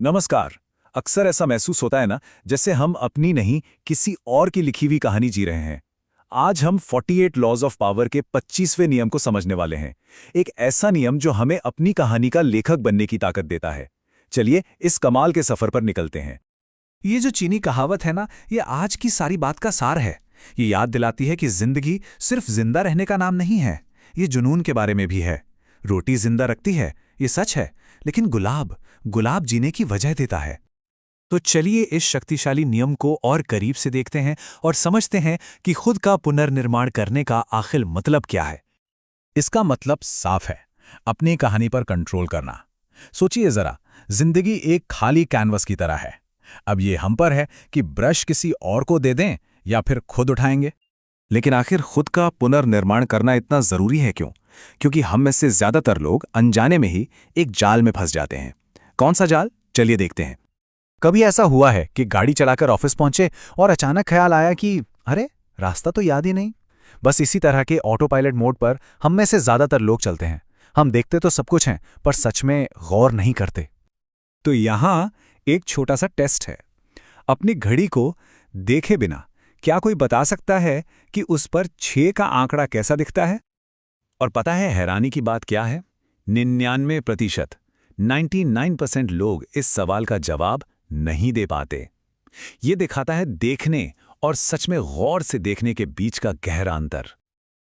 नमस्कार। अक्सर ऐसा महसूस होता है ना, जैसे हम अपनी नहीं किसी और की लिखी हुई कहानी जी रहे हैं। आज हम 48 लॉज ऑफ पावर के 25वें नियम को समझने वाले हैं। एक ऐसा नियम जो हमें अपनी कहानी का लेखक बनने की ताकत देता है। चलिए इस कमाल के सफर पर निकलते हैं। ये जो चीनी कहावत है ना, ये आज की सारी बात का सार है। ये याद दिलाती है कि जिंदगी सिर्फ जिंदा रहने का नाम नहीं है, ये जुनून के बारे में भी है। रोटी जिंदा रखती है, ये सच है, लेकिन गुलाब गुलाब जीने की वजह देता है। तो चलिए इस शक्तिशाली नियम को और करीब से देखते हैं और समझते हैं कि खुद का पुनर्निर्माण करने का आखिर मतलब क्या है। इसका मतलब साफ है, अपनी कहानी पर कंट्रोल करना। सोचिए जरा, जिंदगी एक खाली कैनवस की तरह है। अब ये हम पर है कि ब्रश किसी और को दे दें या फिर खुद उठाएंगे। लेकिन आखिर खुद का पुनर्निर्माण करना इतना जरूरी है क्यों? क्योंकि हम में से ज्यादातर लोग अनजाने में ही एक जाल में फंस जाते हैं। कौन सा जाल? चलिए देखते हैं। कभी ऐसा हुआ है कि गाड़ी चलाकर ऑफिस पहुंचे और अचानक ख्याल आया कि अरे, रास्ता तो याद ही नहीं। बस इसी तरह के ऑटो पायलट मोड पर हम में से ज्यादातर लोग चलते हैं। हम देखते तो सब कुछ हैं, पर सच में गौर नहीं करते। तो यहाँ एक छोटा सा टेस्ट है। अपनी घड़ी को देखे बिना क्या कोई बता सकता है कि उस पर 6 का आंकड़ा कैसा दिखता है? और पता है हैरानी की बात क्या है? 99%, 99% लोग इस सवाल का जवाब नहीं दे पाते। ये दिखाता है देखने और सच में गौर से देखने के बीच का गहरा अंतर।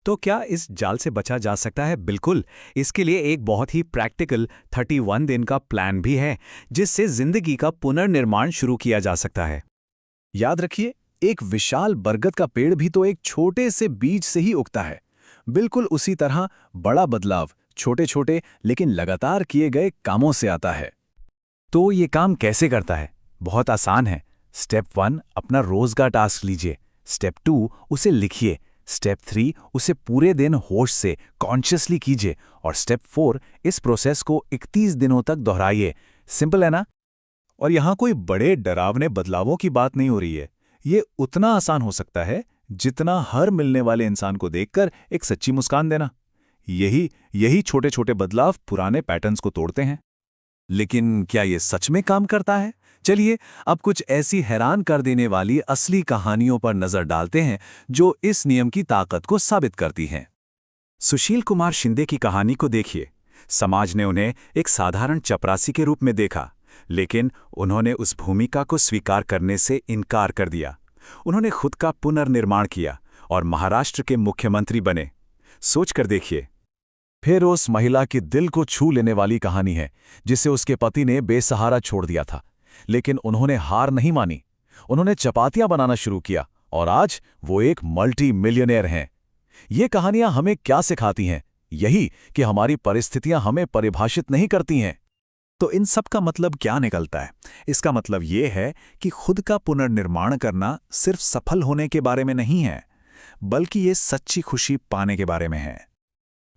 तो क्या इस जाल से बचा जा सकता है? बिल्कुल। इसके लिए एक बहुत ही प्रैक्टिकल 31 दिन का प्लान भी है, जिससे जिंदगी का पुनर्निर्माण शुरू किया जा सकता है। याद रखिए, एक विशाल बरगद का पेड़ भी तो एक छोटे से बीज से ही उगता है। बिल्कुल उसी तरह बड़ा बदलाव छोटे छोटे लेकिन लगातार किए गए कामों से आता है। तो ये काम कैसे करता है? बहुत आसान है। स्टेप 1, अपना रोज का टास्क लीजिए। स्टेप 2, उसे लिखिए। स्टेप 3, उसे पूरे दिन होश से कॉन्शियसली कीजिए। और स्टेप 4, इस प्रोसेस को 31 दिनों तक दोहराइए। सिंपल है ना? और यहाँ कोई बड़े डरावने बदलावों की बात नहीं हो रही है। ये उतना आसान हो सकता है जितना हर मिलने वाले इंसान को देखकर एक सच्ची मुस्कान देना। यही छोटे छोटे बदलाव पुराने पैटर्न्स को तोड़ते हैं। लेकिन क्या ये सच में काम करता है? चलिए अब कुछ ऐसी हैरान कर देने वाली असली कहानियों पर नजर डालते हैं जो इस नियम की ताकत को साबित करती हैं। सुशील कुमार शिंदे की कहानी को देखिए। समाज ने उन्हें एक साधारण चपरासी के रूप में देखा, लेकिन उन्होंने उस भूमिका को स्वीकार करने से इनकार कर दिया। उन्होंने खुद का पुनर्निर्माण किया और महाराष्ट्र के मुख्यमंत्री बने। सोचकर देखिए। फिर उस महिला की दिल को छू लेने वाली कहानी है, जिसे उसके पति ने बेसहारा छोड़ दिया था। लेकिन उन्होंने हार नहीं मानी। उन्होंने चपातियां बनाना शुरू किया और आज वो एक मल्टी मिलियनेयर हैं। ये कहानियां हमें क्या सिखाती हैं? यही कि हमारी परिस्थितियां हमें परिभाषित नहीं करती हैं। तो इन सब का मतलब क्या निकलता है? इसका मतलब ये है कि खुद का पुनर्निर्माण करना सिर्फ सफल होने के बारे में नहीं है, बल्कि ये सच्ची खुशी पाने के बारे में है।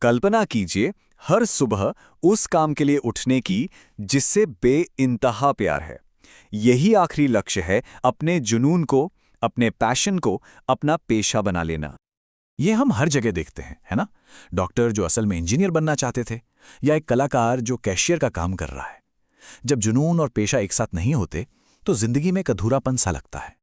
कल्पना कीजिए हर सुबह उस काम के लिए उठने की जिससे बेइंतहा प्यार है। यही आखिरी लक्ष्य है, अपने जुनून को, अपने पैशन को अपना पेशा बना लेना। ये हम हर जगह देखते हैं, है ना? डॉक्टर जो असल में इंजीनियर बनना चाहते थे, या एक कलाकार जो कैशियर का काम कर रहा है। जब जुनून और पेशा एक साथ नहीं होते तो जिंदगी में एक अधूरापन सा लगता है।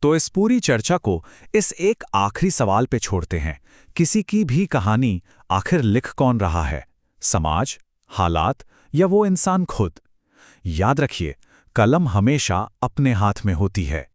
तो इस पूरी चर्चा को इस एक आखिरी सवाल पे छोड़ते हैं। किसी की भी कहानी आखिर लिख कौन रहा है? समाज, हालात या वो इंसान खुद? याद रखिए, कलम हमेशा अपने हाथ में होती है,